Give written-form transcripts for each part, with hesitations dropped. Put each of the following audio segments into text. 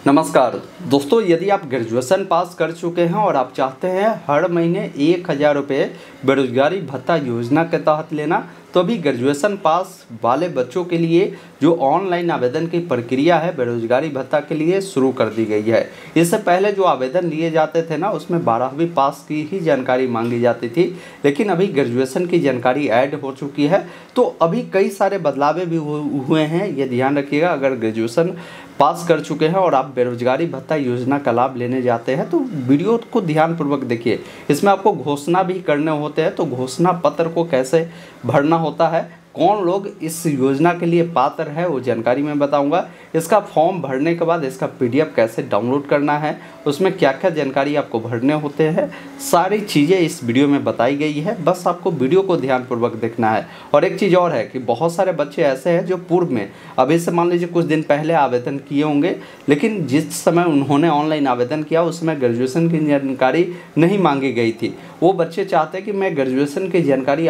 नमस्कार दोस्तों, यदि आप ग्रेजुएशन पास कर चुके हैं और आप चाहते हैं हर महीने 1000 रुपये बेरोजगारी भत्ता योजना के तहत लेना, तो अभी ग्रेजुएशन पास वाले बच्चों के लिए जो ऑनलाइन आवेदन की प्रक्रिया है बेरोजगारी भत्ता के लिए शुरू कर दी गई है। इससे पहले जो आवेदन लिए जाते थे ना, उसमें 12वीं पास की ही जानकारी मांगी जाती थी, लेकिन अभी ग्रेजुएशन की जानकारी ऐड हो चुकी है। तो अभी कई सारे बदलाव भी हुए हैं, ये ध्यान रखिएगा। अगर ग्रेजुएशन पास कर चुके हैं और आप बेरोजगारी भत्ता योजना का लाभ लेने जाते हैं तो वीडियो को ध्यानपूर्वक देखिए। इसमें आपको घोषणा भी करने होते हैं, तो घोषणा पत्र को कैसे भरना होता है, कौन लोग इस योजना के लिए पात्र है, वो जानकारी मैं बताऊंगा। इसका फॉर्म भरने के बाद इसका PDF कैसे डाउनलोड करना है, उसमें क्या क्या जानकारी आपको भरने होते हैं, सारी चीज़ें इस वीडियो में बताई गई है। बस आपको वीडियो को ध्यानपूर्वक देखना है। और एक चीज़ और है कि बहुत सारे बच्चे ऐसे हैं जो पूर्व में, अभी से मान लीजिए कुछ दिन पहले आवेदन किए होंगे, लेकिन जिस समय उन्होंने ऑनलाइन आवेदन किया उस समय ग्रेजुएशन की जानकारी नहीं मांगी गई थी। वो बच्चे चाहते हैं कि मैं ग्रेजुएशन की जानकारी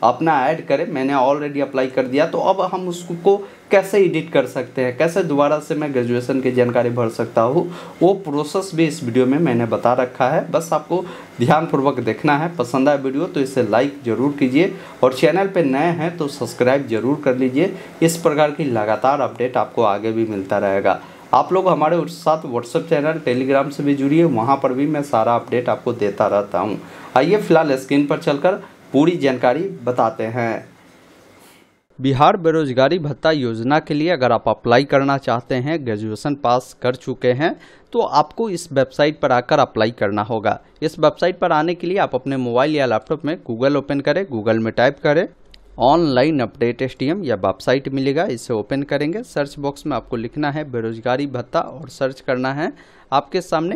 अपना ऐड करें, मैंने ऑलरेडी अप्लाई कर दिया, तो अब हम उसको कैसे एडिट कर सकते हैं, कैसे दोबारा से मैं ग्रेजुएशन की जानकारी भर सकता हूँ, वो प्रोसेस भी इस वीडियो में मैंने बता रखा है। बस आपको ध्यानपूर्वक देखना है। पसंद आए वीडियो तो इसे लाइक ज़रूर कीजिए और चैनल पे नए हैं तो सब्सक्राइब ज़रूर कर लीजिए। इस प्रकार की लगातार अपडेट आपको आगे भी मिलता रहेगा। आप लोग हमारे साथ व्हाट्सएप चैनल, टेलीग्राम से भी जुड़िए, वहाँ पर भी मैं सारा अपडेट आपको देता रहता हूँ। आइए फिलहाल स्क्रीन पर चलकर पूरी जानकारी बताते हैं। बिहार बेरोजगारी भत्ता योजना के लिए अगर आप अप्लाई करना चाहते हैं, ग्रेजुएशन पास कर चुके हैं, तो आपको इस वेबसाइट पर आकर अप्लाई करना होगा। इस वेबसाइट पर आने के लिए आप अपने मोबाइल या लैपटॉप में गूगल ओपन करें, गूगल में टाइप करें ऑनलाइन अपडेट STM या वेबसाइट मिलेगा, इसे ओपन करेंगे। सर्च बॉक्स में आपको लिखना है बेरोजगारी भत्ता और सर्च करना है। आपके सामने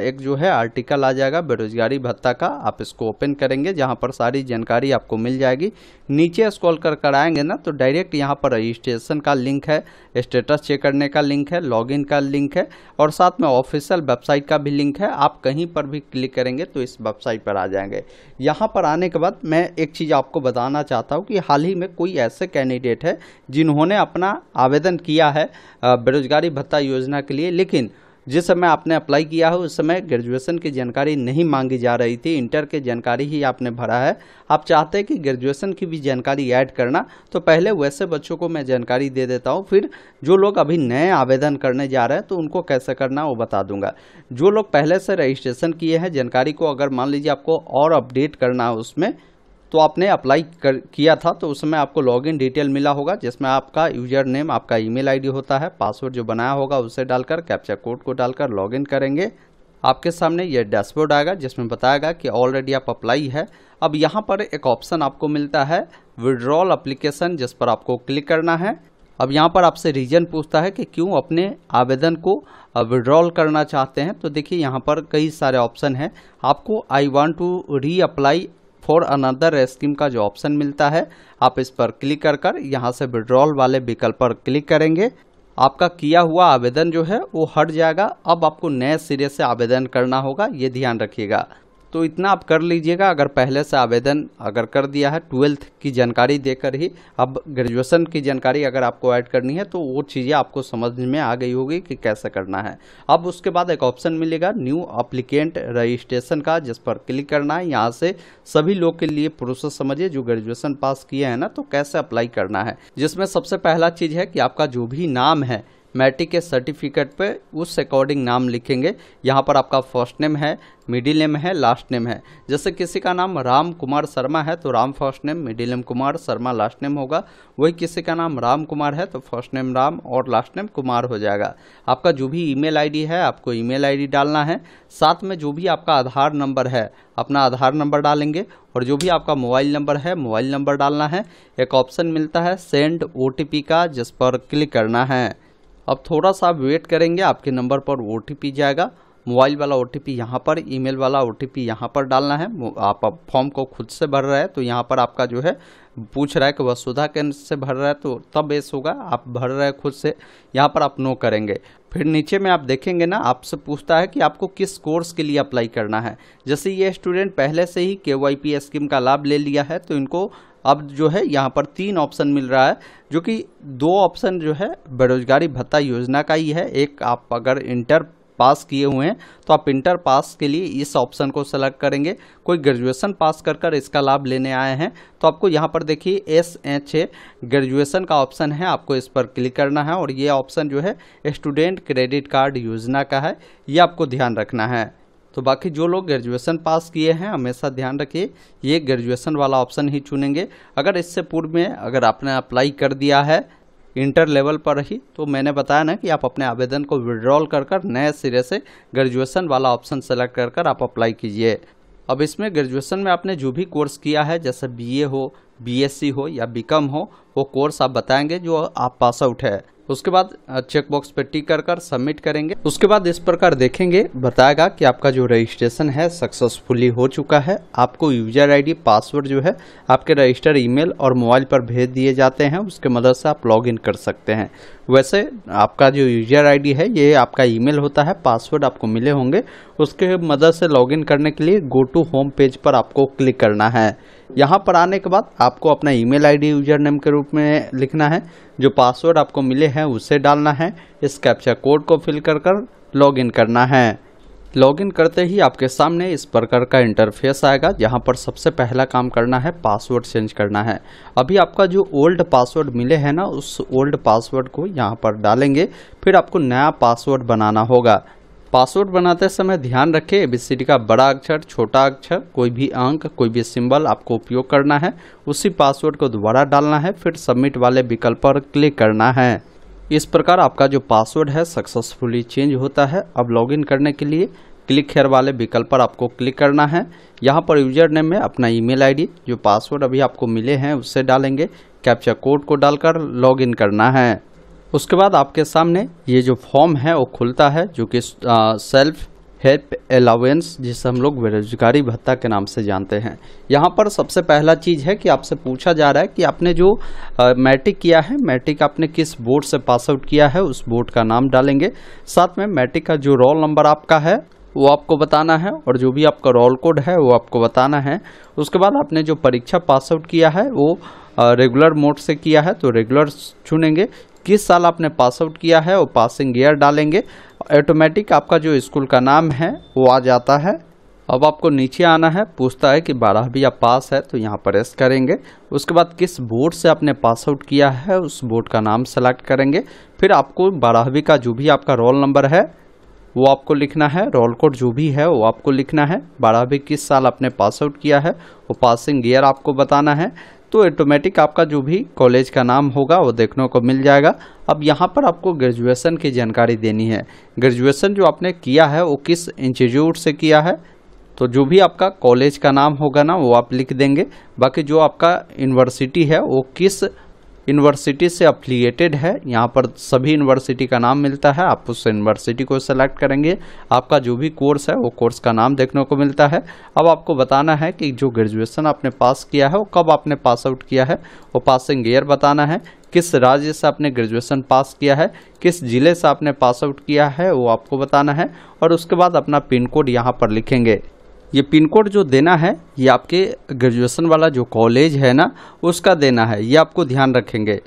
एक जो है आर्टिकल आ जाएगा बेरोजगारी भत्ता का, आप इसको ओपन करेंगे, जहां पर सारी जानकारी आपको मिल जाएगी। नीचे स्क्रॉल कर आएंगे ना, तो डायरेक्ट यहां पर रजिस्ट्रेशन का लिंक है, स्टेटस चेक करने का लिंक है, लॉगिन का लिंक है और साथ में ऑफिशियल वेबसाइट का भी लिंक है। आप कहीं पर भी क्लिक करेंगे तो इस वेबसाइट पर आ जाएंगे। यहाँ पर आने के बाद मैं एक चीज़ आपको बताना चाहता हूँ कि हाल ही में कोई ऐसे कैंडिडेट है जिन्होंने अपना आवेदन किया है बेरोजगारी भत्ता योजना के लिए, लेकिन जिस समय आपने अप्लाई किया है उस समय ग्रेजुएशन की जानकारी नहीं मांगी जा रही थी, इंटर की जानकारी ही आपने भरा है। आप चाहते हैं कि ग्रेजुएशन की भी जानकारी ऐड करना, तो पहले वैसे बच्चों को मैं जानकारी दे देता हूं, फिर जो लोग अभी नए आवेदन करने जा रहे हैं तो उनको कैसे करना वो बता दूंगा। जो लोग पहले से रजिस्ट्रेशन किए हैं, जानकारी को अगर मान लीजिए आपको और अपडेट करना है उसमें, तो आपने अप्लाई किया था तो उसमें आपको लॉगिन डिटेल मिला होगा, जिसमें आपका यूजर नेम, आपका ईमेल आईडी होता है, पासवर्ड जो बनाया होगा उसे डालकर कैप्चा कोड को डालकर लॉगिन करेंगे। आपके सामने ये डैशबोर्ड आएगा जिसमें बताएगा कि ऑलरेडी आप अप्लाई है। अब यहाँ पर एक ऑप्शन आपको मिलता है विड्रॉल एप्लीकेशन, जिस पर आपको क्लिक करना है। अब यहाँ पर आपसे रीजन पूछता है कि क्यों अपने आवेदन को विड्रॉल करना चाहते हैं। तो देखिए यहाँ पर कई सारे ऑप्शन हैं। आपको I want to reapply for another scheme का जो ऑप्शन मिलता है, आप इस पर क्लिक कर यहाँ से विड्रॉल वाले विकल्प पर क्लिक करेंगे। आपका किया हुआ आवेदन जो है वो हट जाएगा। अब आपको नए सिरे से आवेदन करना होगा, ये ध्यान रखिएगा। तो इतना आप कर लीजिएगा। अगर पहले से आवेदन अगर कर दिया है 12th की जानकारी देकर ही, अब ग्रेजुएशन की जानकारी अगर आपको ऐड करनी है तो वो चीज़ें आपको समझ में आ गई होगी कि कैसे करना है। अब उसके बाद एक ऑप्शन मिलेगा न्यू एप्लीकेंट रजिस्ट्रेशन का, जिस पर क्लिक करना है। यहाँ से सभी लोग के लिए प्रोसेस समझिए जो ग्रेजुएशन पास किए हैं ना, तो कैसे अप्लाई करना है। जिसमें सबसे पहला चीज़ है कि आपका जो भी नाम है मैट्रिक के सर्टिफिकेट पे उस अकॉर्डिंग नाम लिखेंगे। यहाँ पर आपका फर्स्ट नेम है, मिडिल नेम है, लास्ट नेम है। जैसे किसी का नाम राम कुमार शर्मा है तो Ram first name, middle name Kumar, Sharma last name होगा। वही किसी का नाम राम कुमार है तो फर्स्ट नेम राम और लास्ट नेम कुमार हो जाएगा। आपका जो भी ईमेल आईडी है आपको ईमेल आईडी डालना है। साथ में जो भी आपका आधार नंबर है अपना आधार नंबर डालेंगे और जो भी आपका मोबाइल नंबर है मोबाइल नंबर डालना है। एक ऑप्शन मिलता है सेंड OTP का, जिस पर क्लिक करना है। अब थोड़ा सा आप वेट करेंगे, आपके नंबर पर OTP जाएगा। मोबाइल वाला OTP यहाँ पर, ईमेल वाला OTP यहाँ पर डालना है। आप फॉर्म को खुद से भर रहे हैं तो यहाँ पर आपका जो है पूछ रहा है कि वसुधा केंद्र से भर रहा है तो तब बेस होगा। आप भर रहे हैं खुद से, यहाँ पर आप नो करेंगे। फिर नीचे में आप देखेंगे ना, आपसे पूछता है कि आपको किस कोर्स के लिए अप्लाई करना है। जैसे ये स्टूडेंट पहले से ही KYP स्कीम का लाभ ले लिया है तो इनको अब जो है यहाँ पर 3 ऑप्शन मिल रहा है, जो कि 2 ऑप्शन जो है बेरोजगारी भत्ता योजना का ही है। एक आप अगर इंटर पास किए हुए हैं तो आप इंटर पास के लिए इस ऑप्शन को सेलेक्ट करेंगे। कोई ग्रेजुएशन पास कर इसका लाभ लेने आए हैं तो आपको यहाँ पर देखिए SHA ग्रेजुएशन का ऑप्शन है, आपको इस पर क्लिक करना है। और ये ऑप्शन जो है स्टूडेंट क्रेडिट कार्ड योजना का है, ये आपको ध्यान रखना है। तो बाकी जो लोग ग्रेजुएशन पास किए हैं हमेशा ध्यान रखिए ये ग्रेजुएशन वाला ऑप्शन ही चुनेंगे। अगर इससे पूर्व में अगर आपने अप्लाई कर दिया है इंटर लेवल पर ही, तो मैंने बताया ना कि आप अपने आवेदन को विड्रॉल कर नए सिरे से ग्रेजुएशन वाला ऑप्शन सेलेक्ट कर आप अप्लाई कीजिए। अब इसमें ग्रेजुएशन में आपने जो भी कोर्स किया है, जैसे BA हो, BSc हो या BCom हो, वो कोर्स आप बताएंगे जो आप पास आउट है। उसके बाद चेक बॉक्स पे टिक कर सबमिट करेंगे। उसके बाद इस प्रकार देखेंगे, बताएगा कि आपका जो रजिस्ट्रेशन है सक्सेसफुली हो चुका है। आपको यूजर आईडी पासवर्ड जो है आपके रजिस्टर ईमेल और मोबाइल पर भेज दिए जाते हैं, उसके मदद से आप लॉगिन कर सकते हैं। वैसे आपका जो यूजर आईडी है ये आपका ईमेल होता है, पासवर्ड आपको मिले होंगे, उसके मदद से लॉगिन करने के लिए गो टू होम पेज पर आपको क्लिक करना है। यहाँ पर आने के बाद आपको अपना ईमेल आईडी यूजर नेम के रूप में लिखना है, जो पासवर्ड आपको मिले हैं उसे डालना है, इस कैप्चा कोड को फिल कर लॉगिन करना है। लॉगिन करते ही आपके सामने इस प्रकार का इंटरफेस आएगा, जहाँ पर सबसे पहला काम करना है पासवर्ड चेंज करना है। अभी आपका जो ओल्ड पासवर्ड मिले हैं ना, उस ओल्ड पासवर्ड को यहाँ पर डालेंगे, फिर आपको नया पासवर्ड बनाना होगा। पासवर्ड बनाते समय ध्यान रखें ABCD का बड़ा अक्षर, छोटा अक्षर, कोई भी अंक, कोई भी सिंबल आपको उपयोग करना है। उसी पासवर्ड को दोबारा डालना है, फिर सबमिट वाले विकल्प पर क्लिक करना है। इस प्रकार आपका जो पासवर्ड है सक्सेसफुली चेंज होता है। अब लॉगिन करने के लिए क्लिक हेयर वाले विकल्प पर आपको क्लिक करना है। यहाँ पर यूजर नेम में अपना ईमेल आईडी, जो पासवर्ड अभी आपको मिले हैं उससे डालेंगे, कैप्चा कोड को डालकर लॉगिन करना है। उसके बाद आपके सामने ये जो फॉर्म है वो खुलता है, जो कि सेल्फ हेल्प अलाउंस, जिसे हम लोग बेरोजगारी भत्ता के नाम से जानते हैं। यहाँ पर सबसे पहला चीज़ है कि आपसे पूछा जा रहा है कि आपने जो मैट्रिक किया है, मैट्रिक आपने किस बोर्ड से पास आउट किया है, उस बोर्ड का नाम डालेंगे। साथ में मैट्रिक का जो रोल नंबर आपका है वो आपको बताना है, और जो भी आपका रोल कोड है वो आपको बताना है। उसके बाद आपने जो परीक्षा पास आउट किया है वो रेगुलर मोड से किया है, तो रेगुलर चुनेंगे। किस साल आपने पास आउट किया है वो पासिंग ईयर डालेंगे। ऑटोमेटिक आपका जो स्कूल का नाम है वो आ जाता है। अब आपको नीचे आना है, पूछता है कि 12वीं आप पास है, तो यहाँ पर एस करेंगे। उसके बाद किस बोर्ड से आपने पास आउट किया है उस बोर्ड का नाम सेलेक्ट करेंगे। फिर आपको 12वीं का जो भी आपका रोल नंबर है वो आपको लिखना है, रोल कोड जो भी है वो आपको लिखना है। 12वीं किस साल आपने पास आउट किया है वो पासिंग ईयर आपको बताना है। तो ऑटोमेटिक आपका जो भी कॉलेज का नाम होगा वो देखने को मिल जाएगा। अब यहाँ पर आपको ग्रेजुएशन की जानकारी देनी है। ग्रेजुएशन जो आपने किया है वो किस इंस्टीट्यूट से किया है, तो जो भी आपका कॉलेज का नाम होगा ना वो आप लिख देंगे। बाकी जो आपका यूनिवर्सिटी है वो किस यूनिवर्सिटी से अफिलिएटेड है, यहाँ पर सभी यूनिवर्सिटी का नाम मिलता है, आप उस यूनिवर्सिटी को सेलेक्ट करेंगे। आपका जो भी कोर्स है वो कोर्स का नाम देखने को मिलता है। अब आपको बताना है कि जो ग्रेजुएशन आपने पास किया है वो कब आपने पास आउट किया है, वो पासिंग ईयर बताना है। किस राज्य से आपने ग्रेजुएशन पास किया है, किस जिले से आपने पास आउट किया है वो आपको बताना है। और उसके बाद अपना पिन कोड यहाँ पर लिखेंगे। ये पिन कोड जो देना है ये आपके ग्रेजुएशन वाला जो कॉलेज है ना उसका देना है, ये आपको ध्यान रखेंगे।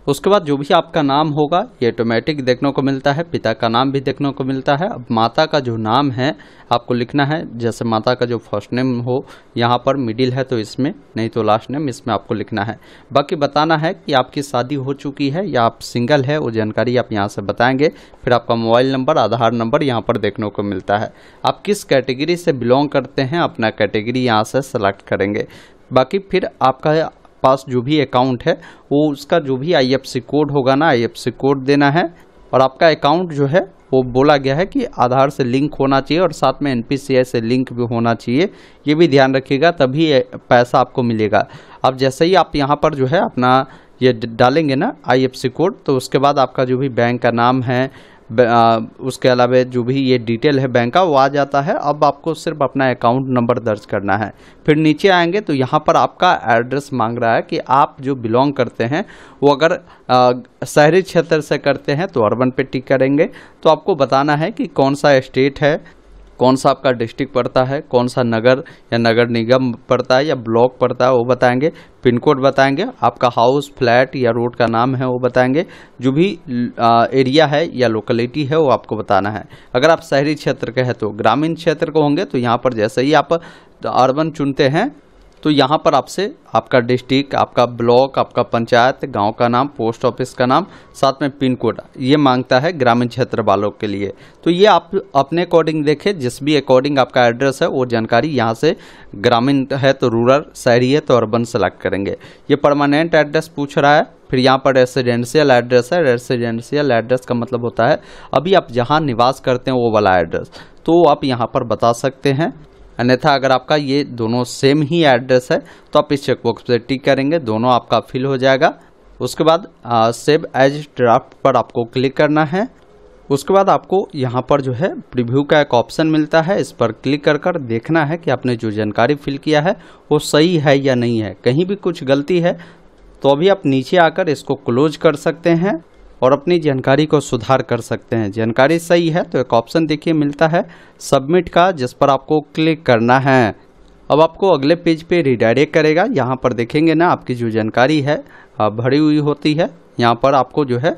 उसके बाद जो भी आपका नाम होगा ये ऑटोमेटिक देखने को मिलता है, पिता का नाम भी देखने को मिलता है। अब माता का जो नाम है आपको लिखना है, जैसे माता का जो फर्स्ट नेम हो यहाँ पर, मिडिल है तो इसमें, नहीं तो लास्ट नेम इसमें आपको लिखना है। बाकी बताना है कि आपकी शादी हो चुकी है या आप सिंगल है, वो जानकारी आप यहाँ से बताएंगे। फिर आपका मोबाइल नंबर, आधार नंबर यहाँ पर देखने को मिलता है। आप किस कैटेगरी से बिलोंग करते हैं अपना कैटेगरी यहाँ से सेलेक्ट करेंगे। बाकी फिर आपका पास जो भी अकाउंट है वो उसका जो भी IFSC कोड होगा ना, IFSC कोड देना है। और आपका अकाउंट जो है वो बोला गया है कि आधार से लिंक होना चाहिए और साथ में NPCI से लिंक भी होना चाहिए, ये भी ध्यान रखिएगा, तभी पैसा आपको मिलेगा। अब जैसे ही आप यहाँ पर जो है अपना ये डालेंगे ना IFSC कोड, तो उसके बाद आपका जो भी बैंक का नाम है, उसके अलावा जो भी ये डिटेल है बैंक का वो आ जाता है। अब आपको सिर्फ अपना अकाउंट नंबर दर्ज करना है। फिर नीचे आएंगे तो यहाँ पर आपका एड्रेस मांग रहा है कि आप जो बिलोंग करते हैं वो अगर शहरी क्षेत्र से करते हैं तो अर्बन पे टिक करेंगे। तो आपको बताना है कि कौन सा स्टेट है, कौन सा आपका डिस्ट्रिक्ट पड़ता है, कौन सा नगर या नगर निगम पड़ता है या ब्लॉक पड़ता है वो बताएंगे, पिन कोड बताएंगे, आपका हाउस, फ्लैट या रोड का नाम है वो बताएंगे, जो भी एरिया है या लोकेलिटी है वो आपको बताना है। अगर आप शहरी क्षेत्र के हैं तो ग्रामीण क्षेत्र को होंगे तो यहाँ पर जैसे ही आप अर्बन चुनते हैं तो यहाँ पर आपसे आपका डिस्ट्रिक्ट, आपका ब्लॉक, आपका पंचायत, गांव का नाम, पोस्ट ऑफिस का नाम, साथ में पिन कोड ये मांगता है ग्रामीण क्षेत्र वालों के लिए। तो ये आप अपने अकॉर्डिंग देखें, जिस भी अकॉर्डिंग आपका एड्रेस है वो जानकारी यहाँ से, ग्रामीण है तो रूरल, शहरी है तो अर्बन सेलेक्ट करेंगे। ये परमानेंट एड्रेस पूछ रहा है। फिर यहाँ पर रेसिडेंशियल एड्रेस है। रेसिडेंशियल एड्रेस का मतलब होता है अभी आप जहाँ निवास करते हैं वो वाला एड्रेस, तो आप यहाँ पर बता सकते हैं। अन्यथा अगर आपका ये दोनों सेम ही एड्रेस है तो आप इस चेकबॉक्स पे टिक करेंगे, दोनों आपका फिल हो जाएगा। उसके बाद सेव एज ड्राफ्ट पर आपको क्लिक करना है। उसके बाद आपको यहाँ पर जो है प्रीव्यू का एक ऑप्शन मिलता है, इस पर क्लिक कर देखना है कि आपने जो जानकारी फिल किया है वो सही है या नहीं है। कहीं भी कुछ गलती है तो अभी आप नीचे आकर इसको क्लोज कर सकते हैं और अपनी जानकारी को सुधार कर सकते हैं। जानकारी सही है तो एक ऑप्शन देखिए मिलता है सबमिट का, जिस पर आपको क्लिक करना है। अब आपको अगले पेज पे रिडायरेक्ट करेगा। यहाँ पर देखेंगे ना आपकी जो जानकारी है भरी हुई होती है। यहाँ पर आपको जो है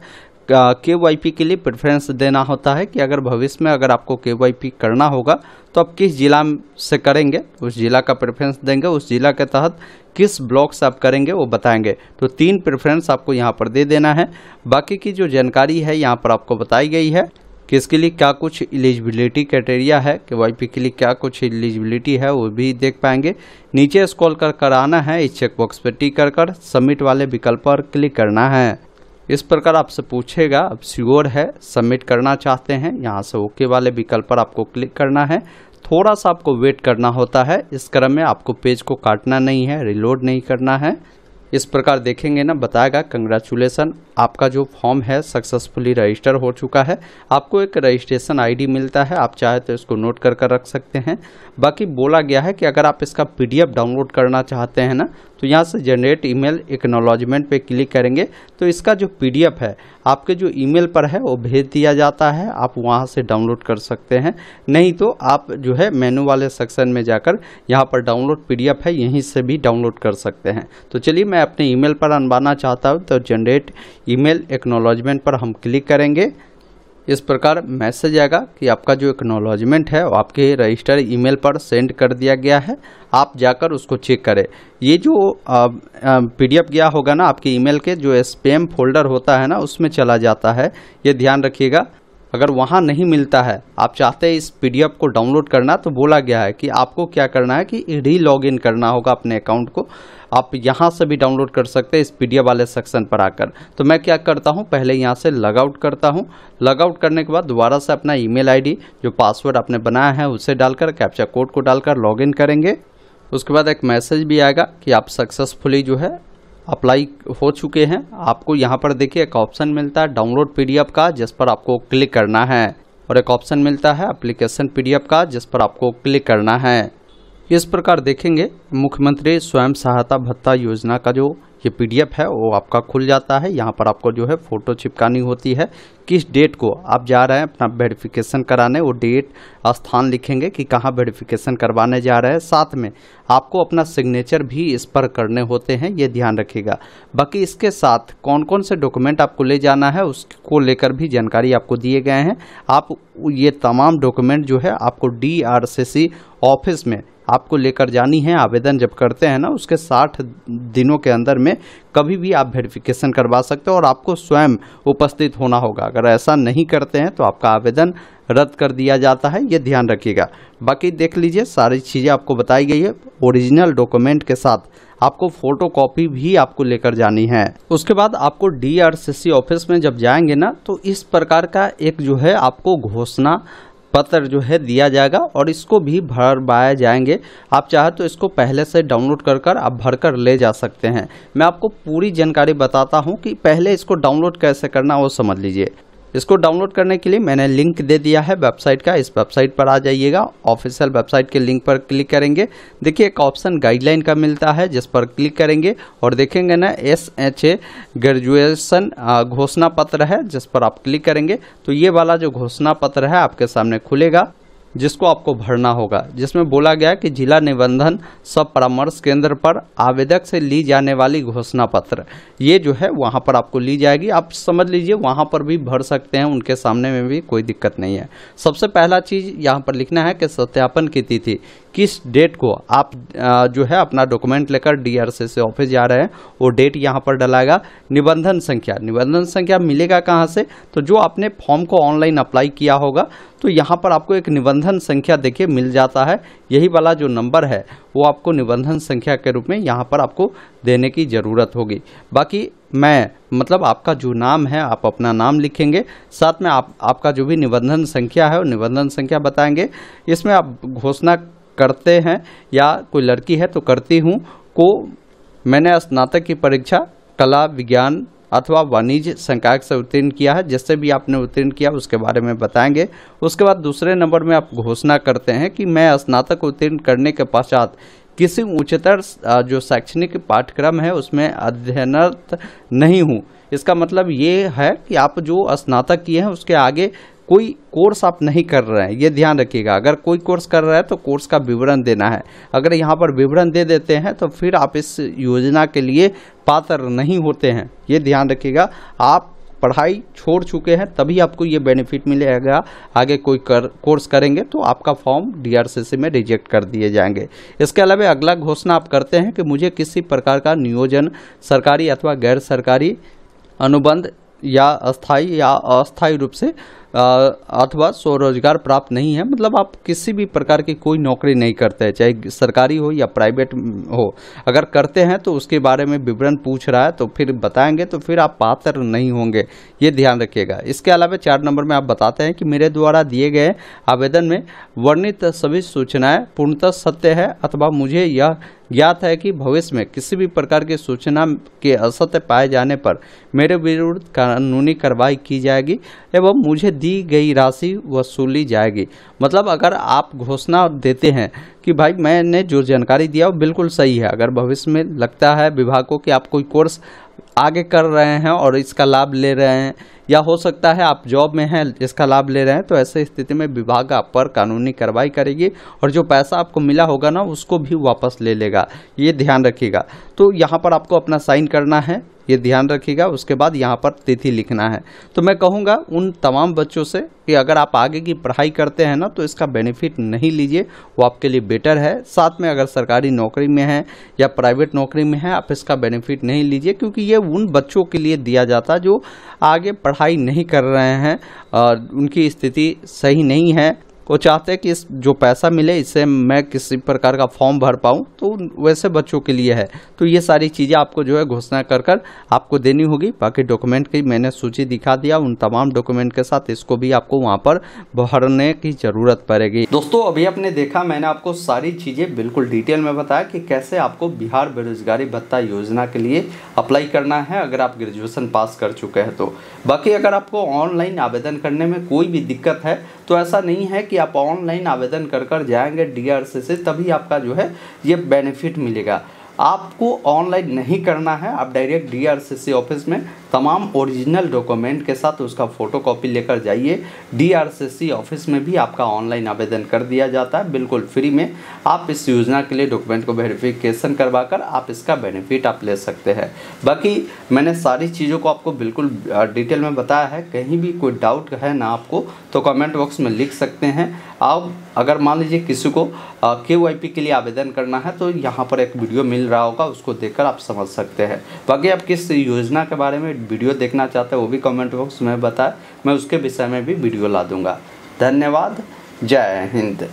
KYP के लिए प्रेफरेंस देना होता है कि अगर भविष्य में अगर आपको KYP करना होगा तो आप किस जिला से करेंगे, उस जिला का प्रेफरेंस देंगे, उस जिला के तहत किस ब्लॉक से आप करेंगे वो बताएंगे। तो 3 प्रेफरेंस आपको यहाँ पर दे देना है। बाकी की जो जानकारी है यहाँ पर आपको बताई गई है कि इसके लिए क्या कुछ एलिजिबिलिटी क्राइटेरिया है, KYP के लिए क्या कुछ एलिजिबिलिटी है वो भी देख पाएंगे। नीचे स्क्रॉल कर आना है, इस चेकबॉक्स पर टिक कर सबमिट वाले विकल्प पर क्लिक करना है। इस प्रकार आपसे पूछेगा अब श्योर है, सबमिट करना चाहते हैं, यहाँ से ओके वाले विकल्प पर आपको क्लिक करना है। थोड़ा सा आपको वेट करना होता है, इस क्रम में आपको पेज को काटना नहीं है, रिलोड नहीं करना है। इस प्रकार देखेंगे ना बताएगा कंग्रेचुलेसन, आपका जो फॉर्म है सक्सेसफुली रजिस्टर हो चुका है। आपको एक रजिस्ट्रेशन आईडी मिलता है, आप चाहे तो इसको नोट कर रख सकते हैं। बाकी बोला गया है कि अगर आप इसका PDF डाउनलोड करना चाहते हैं ना तो यहाँ से जनरेट ईमेल एक्नॉलेजमेंट पे क्लिक करेंगे तो इसका जो PDF है आपके जो ईमेल पर है वो भेज दिया जाता है, आप वहाँ से डाउनलोड कर सकते हैं। नहीं तो आप जो है मेनू वाले सेक्शन में जाकर यहाँ पर डाउनलोड PDF है यहीं से भी डाउनलोड कर सकते हैं। तो चलिए मैं अपने ईमेल पर अनवाना चाहता हूँ तो जनरेट ईमेल एक्नॉलेजमेंट पर हम क्लिक करेंगे। इस प्रकार मैसेज आएगा कि आपका जो एक्नॉलेजमेंट है वो आपके रजिस्टर ईमेल पर सेंड कर दिया गया है, आप जाकर उसको चेक करें। ये जो PDF गया होगा ना आपके ईमेल के जो स्पैम फोल्डर होता है ना उसमें चला जाता है, ये ध्यान रखिएगा। अगर वहाँ नहीं मिलता है, आप चाहते हैं इस PDF को डाउनलोड करना, तो बोला गया है कि आपको क्या करना है कि री-लॉगिन करना होगा अपने अकाउंट को। आप यहाँ से भी डाउनलोड कर सकते हैं इस PDF वाले सेक्शन पर आकर। तो मैं क्या करता हूँ, पहले यहाँ से लॉग आउट करता हूँ। लॉग आउट करने के बाद दोबारा से अपना ईमेल आईडी जो पासवर्ड आपने बनाया है उसे डालकर कैप्चा कोड को डालकर लॉगिन करेंगे। उसके बाद एक मैसेज भी आएगा कि आप सक्सेसफुली जो है अप्लाई हो चुके हैं। आपको यहाँ पर देखिए एक ऑप्शन मिलता है डाउनलोड PDF का, जिस पर आपको क्लिक करना है, और एक ऑप्शन मिलता है एप्लीकेशन PDF का, जिस पर आपको क्लिक करना है। इस प्रकार देखेंगे मुख्यमंत्री स्वयं सहायता भत्ता योजना का जो ये PDF है वो आपका खुल जाता है। यहाँ पर आपको जो है फ़ोटो चिपकानी होती है, किस डेट को आप जा रहे हैं अपना वेरिफिकेशन कराने, वो डेट स्थान लिखेंगे कि कहाँ वेरिफिकेशन करवाने जा रहे हैं। साथ में आपको अपना सिग्नेचर भी इस पर करने होते हैं, ये ध्यान रखिएगा। बाकी इसके साथ कौन कौन से डॉक्यूमेंट आपको ले जाना है उसको लेकर भी जानकारी आपको दिए गए हैं। आप ये तमाम डॉक्यूमेंट जो है आपको DRCC ऑफिस में आपको लेकर जानी है। आवेदन जब करते हैं ना उसके 60 दिनों के अंदर में कभी भी आप वेरिफिकेशन करवा सकते हो और आपको स्वयं उपस्थित होना होगा। अगर ऐसा नहीं करते हैं तो आपका आवेदन रद्द कर दिया जाता है, ये ध्यान रखिएगा। बाकी देख लीजिए सारी चीज़ें आपको बताई गई है। ओरिजिनल डॉक्यूमेंट के साथ आपको फोटो कॉपी भी आपको लेकर जानी है। उसके बाद आपको DRCC ऑफिस में जब जाएंगे ना तो इस प्रकार का एक जो है आपको घोषणा पत्र जो है दिया जाएगा और इसको भी भरवाए जाएंगे। आप चाहे तो इसको पहले से डाउनलोड कर आप भरकर ले जा सकते हैं। मैं आपको पूरी जानकारी बताता हूं कि पहले इसको डाउनलोड कैसे करना वो समझ लीजिए। इसको डाउनलोड करने के लिए मैंने लिंक दे दिया है वेबसाइट का, इस वेबसाइट पर आ जाइएगा। ऑफिशियल वेबसाइट के लिंक पर क्लिक करेंगे, देखिए एक ऑप्शन गाइडलाइन का मिलता है जिस पर क्लिक करेंगे और देखेंगे ना SHA ग्रेजुएशन घोषणा पत्र है, जिस पर आप क्लिक करेंगे तो ये वाला जो घोषणा पत्र है आपके सामने खुलेगा। जिसको आपको भरना होगा, जिसमें बोला गया कि जिला निबंधन सब परामर्श केंद्र पर आवेदक से ली जाने वाली घोषणा पत्र, ये जो है वहाँ पर आपको ली जाएगी। आप समझ लीजिए वहाँ पर भी भर सकते हैं, उनके सामने में भी कोई दिक्कत नहीं है। सबसे पहला चीज़ यहाँ पर लिखना है कि सत्यापन की तिथि, किस डेट को आप जो है अपना डॉक्यूमेंट लेकर DRCC ऑफिस जा रहे हैं वो डेट यहाँ पर डलाएगा। निबंधन संख्या मिलेगा कहाँ से, तो जो आपने फॉर्म को ऑनलाइन अप्लाई किया होगा तो यहाँ पर आपको एक निबंधन संख्या देखिए मिल जाता है। यही वाला जो नंबर है वो आपको निबंधन संख्या के रूप में यहाँ पर आपको देने की ज़रूरत होगी। बाकी मतलब आपका जो नाम है आप अपना नाम लिखेंगे, साथ में आपका जो भी निबंधन संख्या है वो निबंधन संख्या बताएंगे। इसमें आप घोषणा करते हैं या कोई लड़की है तो करती हूँ को मैंने स्नातक की परीक्षा कला विज्ञान अथवा वाणिज्य संकाय से उत्तीर्ण किया है, जिससे भी आपने उत्तीर्ण किया उसके बारे में बताएंगे। उसके बाद दूसरे नंबर में आप घोषणा करते हैं कि मैं स्नातक उत्तीर्ण करने के पश्चात किसी उच्चतर जो शैक्षणिक पाठ्यक्रम है उसमें अध्ययनरत नहीं हूँ। इसका मतलब ये है कि आप जो स्नातक किए हैं उसके आगे कोई कोर्स आप नहीं कर रहे हैं, ये ध्यान रखिएगा। अगर कोई कोर्स कर रहा है तो कोर्स का विवरण देना है। अगर यहाँ पर विवरण दे देते हैं तो फिर आप इस योजना के लिए पात्र नहीं होते हैं, ये ध्यान रखिएगा। आप पढ़ाई छोड़ चुके हैं तभी आपको ये बेनिफिट मिलेगा। आगे कोई कोर्स करेंगे तो आपका फॉर्म DRCC में रिजेक्ट कर दिए जाएंगे। इसके अलावा अगला घोषणा आप करते हैं कि मुझे किसी प्रकार का नियोजन सरकारी अथवा गैर सरकारी अनुबंध या अस्थाई या अस्थायी रूप से अथवा स्वरोजगार प्राप्त नहीं है। मतलब आप किसी भी प्रकार की कोई नौकरी नहीं करते हैं, चाहे सरकारी हो या प्राइवेट हो। अगर करते हैं तो उसके बारे में विवरण पूछ रहा है तो फिर बताएंगे, तो फिर आप पात्र नहीं होंगे, ये ध्यान रखिएगा। इसके अलावा 4 नंबर में आप बताते हैं कि मेरे द्वारा दिए गए आवेदन में वर्णित सभी सूचनाएं पूर्णतः सत्य है अथवा मुझे यह ज्ञात है कि भविष्य में किसी भी प्रकार की सूचना के असत्य पाए जाने पर मेरे विरुद्ध कानूनी कार्रवाई की जाएगी एवं मुझे दी गई राशि वसूली जाएगी। मतलब अगर आप घोषणा देते हैं कि भाई मैंने जो जानकारी दिया वो बिल्कुल सही है, अगर भविष्य में लगता है विभाग को कि आप कोई कोर्स आगे कर रहे हैं और इसका लाभ ले रहे हैं, या हो सकता है आप जॉब में हैं इसका लाभ ले रहे हैं, तो ऐसे स्थिति में विभाग आप पर कानूनी कार्रवाई करेगी और जो पैसा आपको मिला होगा ना उसको भी वापस ले लेगा, ये ध्यान रखिएगा। तो यहाँ पर आपको अपना साइन करना है, ये ध्यान रखिएगा। उसके बाद यहाँ पर तिथि लिखना है। तो मैं कहूँगा उन तमाम बच्चों से कि अगर आप आगे की पढ़ाई करते हैं ना तो इसका बेनिफिट नहीं लीजिए, वो आपके लिए बेटर है। साथ में अगर सरकारी नौकरी में है या प्राइवेट नौकरी में है आप इसका बेनिफिट नहीं लीजिए, क्योंकि ये उन बच्चों के लिए दिया जाता जो आगे पढ़ाई नहीं कर रहे हैं और उनकी स्थिति सही नहीं है। वो चाहते हैं कि इस जो पैसा मिले इससे मैं किसी प्रकार का फॉर्म भर पाऊँ, तो वैसे बच्चों के लिए है। तो ये सारी चीज़ें आपको जो है घोषणा कर आपको देनी होगी। बाकी डॉक्यूमेंट की मैंने सूची दिखा दिया, उन तमाम डॉक्यूमेंट के साथ इसको भी आपको वहाँ पर भरने की ज़रूरत पड़ेगी। दोस्तों अभी आपने देखा मैंने आपको सारी चीज़ें बिल्कुल डिटेल में बताया कि कैसे आपको बिहार बेरोजगारी भत्ता योजना के लिए अप्लाई करना है अगर आप ग्रेजुएशन पास कर चुके हैं तो। बाकी अगर आपको ऑनलाइन आवेदन करने में कोई भी दिक्कत है तो ऐसा नहीं है कि आप ऑनलाइन आवेदन कर जाएंगे DRCC तभी आपका जो है ये बेनिफिट मिलेगा। आपको ऑनलाइन नहीं करना है, आप डायरेक्ट DRCC ऑफिस में तमाम ओरिजिनल डॉक्यूमेंट के साथ उसका फ़ोटोकॉपी लेकर जाइए। DRCC ऑफिस में भी आपका ऑनलाइन आवेदन कर दिया जाता है बिल्कुल फ्री में। आप इस योजना के लिए डॉक्यूमेंट को वेरिफिकेशन करवाकर आप इसका बेनिफिट आप ले सकते हैं। बाकी मैंने सारी चीज़ों को आपको बिल्कुल डिटेल में बताया है। कहीं भी कोई डाउट है ना आपको तो कमेंट बॉक्स में लिख सकते हैं। आप अगर मान लीजिए किसी को KYP के लिए आवेदन करना है तो यहाँ पर एक वीडियो मिल रहा होगा, उसको देखकर आप समझ सकते हैं। बाकी आप किस योजना के बारे में वीडियो देखना चाहते हैं वो भी कमेंट बॉक्स में बताएं, मैं उसके विषय में भी वीडियो ला दूंगा। धन्यवाद, जय हिंद।